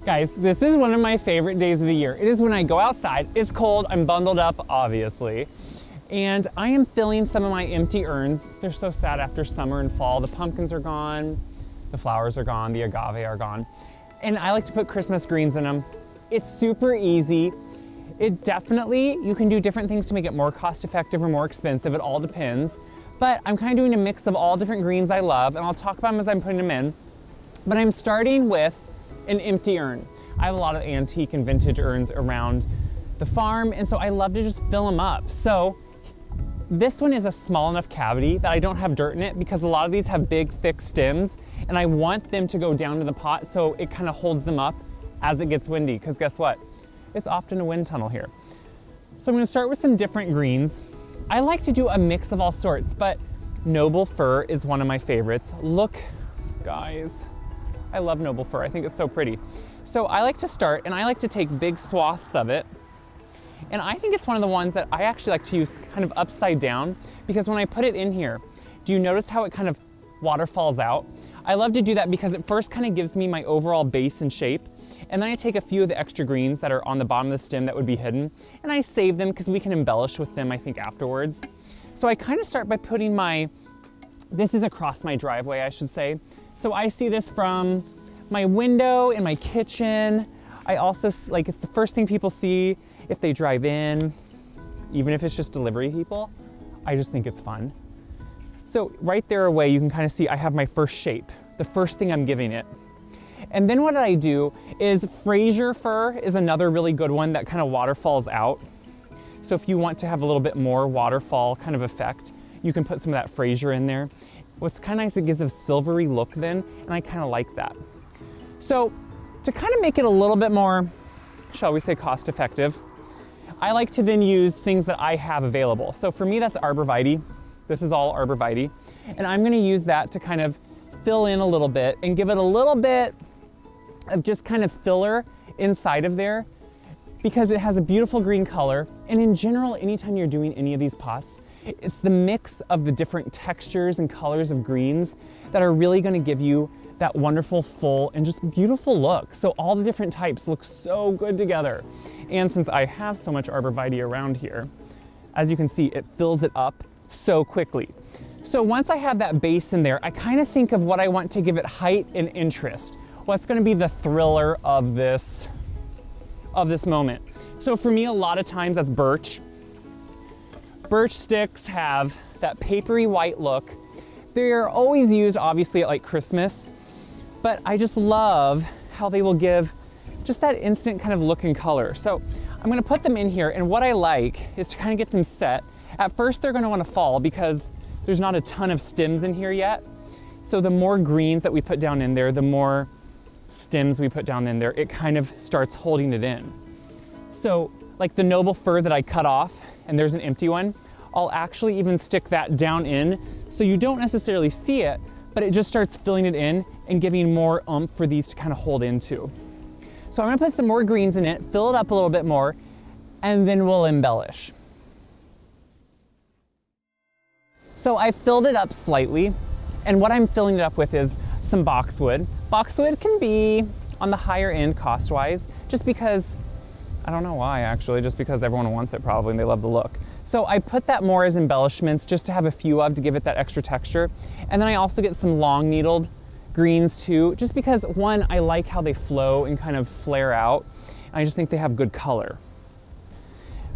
Guys, this is one of my favorite days of the year. It is when I go outside, it's cold, I'm bundled up, obviously, and I am filling some of my empty urns. They're so sad after summer and fall. The pumpkins are gone, the flowers are gone, the agave are gone, and I like to put Christmas greens in them. It's super easy. It definitely, you can do different things to make it more cost effective or more expensive, it all depends, but I'm kind of doing a mix of all different greens I love, and I'll talk about them as I'm putting them in, but I'm starting with an empty urn. I have a lot of antique and vintage urns around the farm, and so I love to just fill them up. So this one is a small enough cavity that I don't have dirt in it, because a lot of these have big, thick stems, and I want them to go down to the pot so it kind of holds them up as it gets windy, because guess what? It's often a wind tunnel here. So I'm gonna start with some different greens. I like to do a mix of all sorts, but noble fir is one of my favorites. Look, guys. I love noble fir, I think it's so pretty. So I like to start, and I like to take big swaths of it, and I think it's one of the ones that I actually like to use kind of upside down, because when I put it in here, do you notice how it kind of waterfalls out? I love to do that because it first kind of gives me my overall base and shape, and then I take a few of the extra greens that are on the bottom of the stem that would be hidden, and I save them because we can embellish with them, I think, afterwards. So I kind of start by putting this is across my driveway, I should say. So I see this from my window in my kitchen. I also, like, it's the first thing people see if they drive in, even if it's just delivery people. I just think it's fun. So right there away, you can kind of see I have my first shape, the first thing I'm giving it. And then what I do is Fraser fir is another really good one that kind of waterfalls out. So if you want to have a little bit more waterfall kind of effect, you can put some of that Fraser in there. What's kind of nice, it gives a silvery look then, and I kind of like that. So to kind of make it a little bit more, shall we say, cost effective, I like to then use things that I have available. So for me, that's arborvitae. This is all arborvitae. And I'm gonna use that to kind of fill in a little bit and give it a little bit of just kind of filler inside of there, because it has a beautiful green color. And in general, anytime you're doing any of these pots, it's the mix of the different textures and colors of greens that are really gonna give you that wonderful, full, and just beautiful look. So all the different types look so good together. And since I have so much arborvitae around here, as you can see, it fills it up so quickly. So once I have that base in there, I kind of think of what I want to give it height and interest. What's gonna be the thriller of this moment. So for me, a lot of times that's birch. Birch sticks have that papery white look. They're always used, obviously, at like Christmas, but I just love how they will give just that instant kind of look and color. So I'm gonna put them in here, and what I like is to kind of get them set. At first, they're gonna wanna fall because there's not a ton of stems in here yet. So the more greens that we put down in there, the more stems we put down in there, it kind of starts holding it in. So like the noble fir that I cut off, and there's an empty one, I'll actually even stick that down in, so you don't necessarily see it, but it just starts filling it in and giving more oomph for these to kind of hold into. So I'm gonna put some more greens in it, fill it up a little bit more, and then we'll embellish. So I filled it up slightly, and what I'm filling it up with is some boxwood. Boxwood can be on the higher end cost-wise, just because, I don't know why actually, just because everyone wants it probably and they love the look. So I put that more as embellishments just to have a few of to give it that extra texture. And then I also get some long needled greens too, just because one, I like how they flow and kind of flare out. And I just think they have good color.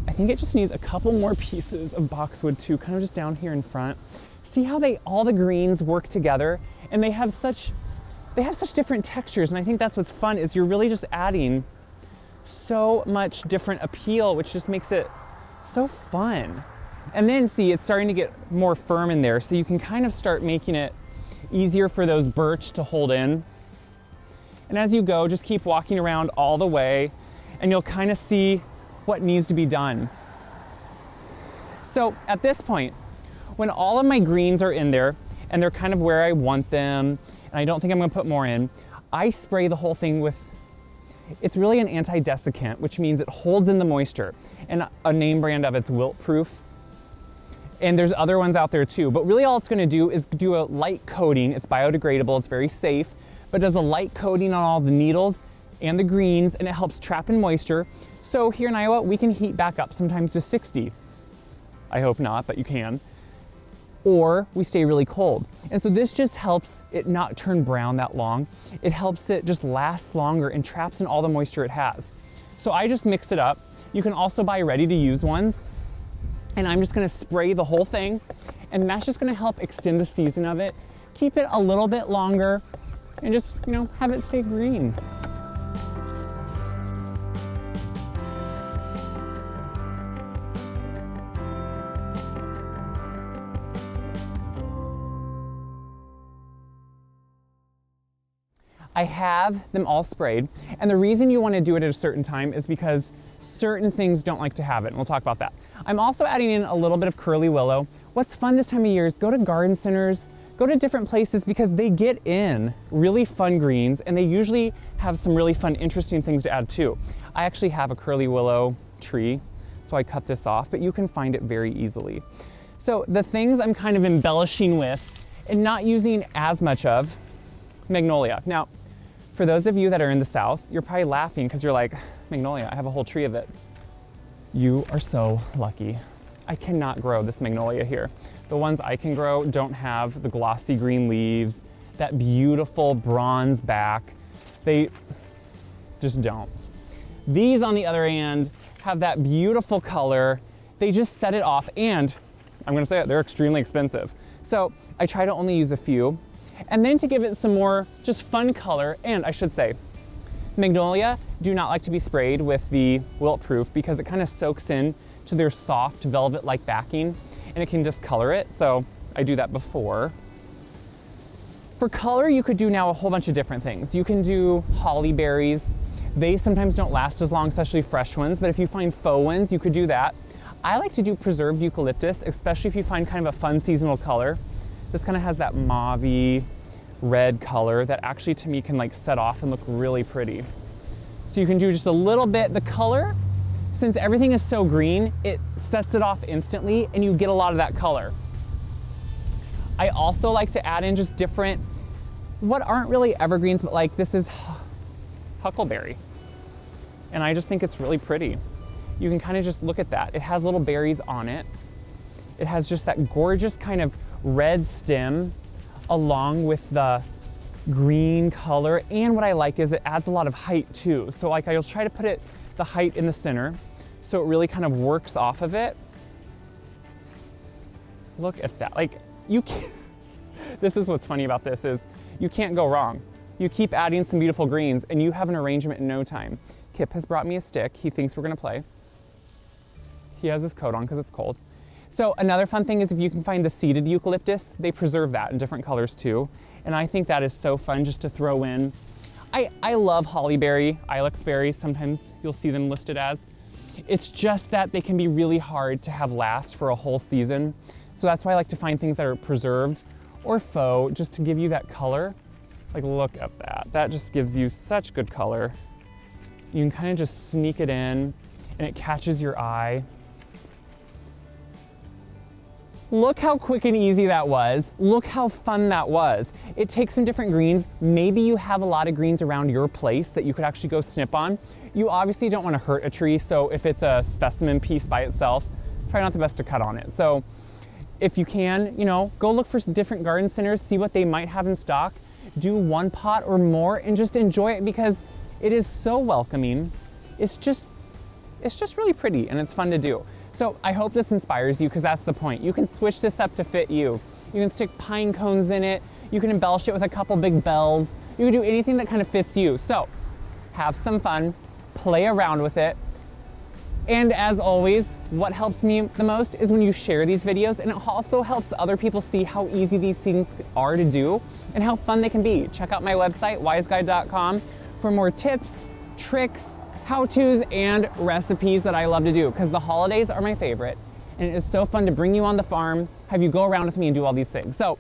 I think it just needs a couple more pieces of boxwood too, kind of just down here in front. See how all the greens work together, and they have such different textures. And I think that's what's fun, is you're really just adding so much different appeal, which just makes it so fun. And then see, it's starting to get more firm in there, so you can kind of start making it easier for those birch to hold in. And as you go, just keep walking around all the way, and you'll kind of see what needs to be done. So at this point, when all of my greens are in there, and they're kind of where I want them, and I don't think I'm gonna put more in, I spray the whole thing with, it's really an anti-desiccant, which means it holds in the moisture. And a name brand of it's wilt proof. And there's other ones out there too, but really all it's gonna do is do a light coating. It's biodegradable, it's very safe, but does a light coating on all the needles, and the greens, and it helps trap in moisture. So here in Iowa, we can heat back up sometimes to 60. I hope not, but you can. Or we stay really cold. And so this just helps it not turn brown that long. It helps it just last longer and traps in all the moisture it has. So I just mix it up. You can also buy ready to use ones. And I'm just gonna spray the whole thing. And that's just gonna help extend the season of it, keep it a little bit longer, and just, you know, have it stay green. I have them all sprayed, and the reason you want to do it at a certain time is because certain things don't like to have it, and we'll talk about that. I'm also adding in a little bit of curly willow. What's fun this time of year is go to garden centers, go to different places because they get in really fun greens, and they usually have some really fun, interesting things to add too. I actually have a curly willow tree, so I cut this off, but you can find it very easily. So the things I'm kind of embellishing with and not using as much of, magnolia. Now, for those of you that are in the South, you're probably laughing because you're like, magnolia, I have a whole tree of it. You are so lucky. I cannot grow this magnolia here. The ones I can grow don't have the glossy green leaves, that beautiful bronze back. They just don't. These, on the other hand, have that beautiful color. They just set it off, and I'm gonna say it, they're extremely expensive. So I try to only use a few. And then to give it some more just fun color, and I should say, magnolia do not like to be sprayed with the wilt proof because it kind of soaks in to their soft velvet-like backing and it can discolor it, so I do that before. For color, you could do now a whole bunch of different things. You can do holly berries. They sometimes don't last as long, especially fresh ones, but if you find faux ones, you could do that. I like to do preserved eucalyptus, especially if you find kind of a fun seasonal color. This kind of has that mauve-y red color that actually to me can like set off and look really pretty. So you can do just a little bit. The color, since everything is so green, it sets it off instantly and you get a lot of that color. I also like to add in just different, what aren't really evergreens, but like this is huckleberry. And I just think it's really pretty. You can kind of just look at that. It has little berries on it. It has just that gorgeous kind of red stem along with the green color. And what I like is it adds a lot of height too. So like I'll try to put it, the height in the center, so it really kind of works off of it. Look at that, like you can't, this is what's funny about this is you can't go wrong. You keep adding some beautiful greens and you have an arrangement in no time. Kip has brought me a stick. He thinks we're gonna play. He has his coat on because it's cold. So another fun thing is if you can find the seeded eucalyptus, they preserve that in different colors too. And I think that is so fun just to throw in. I love hollyberry, ilex berries, sometimes you'll see them listed as. It's just that they can be really hard to have last for a whole season. So that's why I like to find things that are preserved or faux, just to give you that color. Like look at that, that just gives you such good color. You can kind of just sneak it in and it catches your eye. Look how quick and easy that was. Look how fun that was. It takes some different greens. Maybe you have a lot of greens around your place that you could actually go snip on. You obviously don't want to hurt a tree, so if it's a specimen piece by itself, it's probably not the best to cut on it. So if you can, you know, go look for some different garden centers, see what they might have in stock, do one pot or more and just enjoy it because it is so welcoming. It's just really pretty and it's fun to do. So I hope this inspires you because that's the point. You can switch this up to fit you. You can stick pine cones in it. You can embellish it with a couple big bells. You can do anything that kind of fits you. So have some fun, play around with it. And as always, what helps me the most is when you share these videos, and it also helps other people see how easy these things are to do and how fun they can be. Check out my website, wiseguide.com, for more tips, tricks, how-tos, and recipes that I love to do, because the holidays are my favorite, and it is so fun to bring you on the farm, have you go around with me and do all these things. So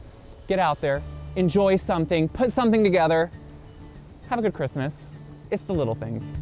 get out there, enjoy something, put something together, have a good Christmas. It's the little things.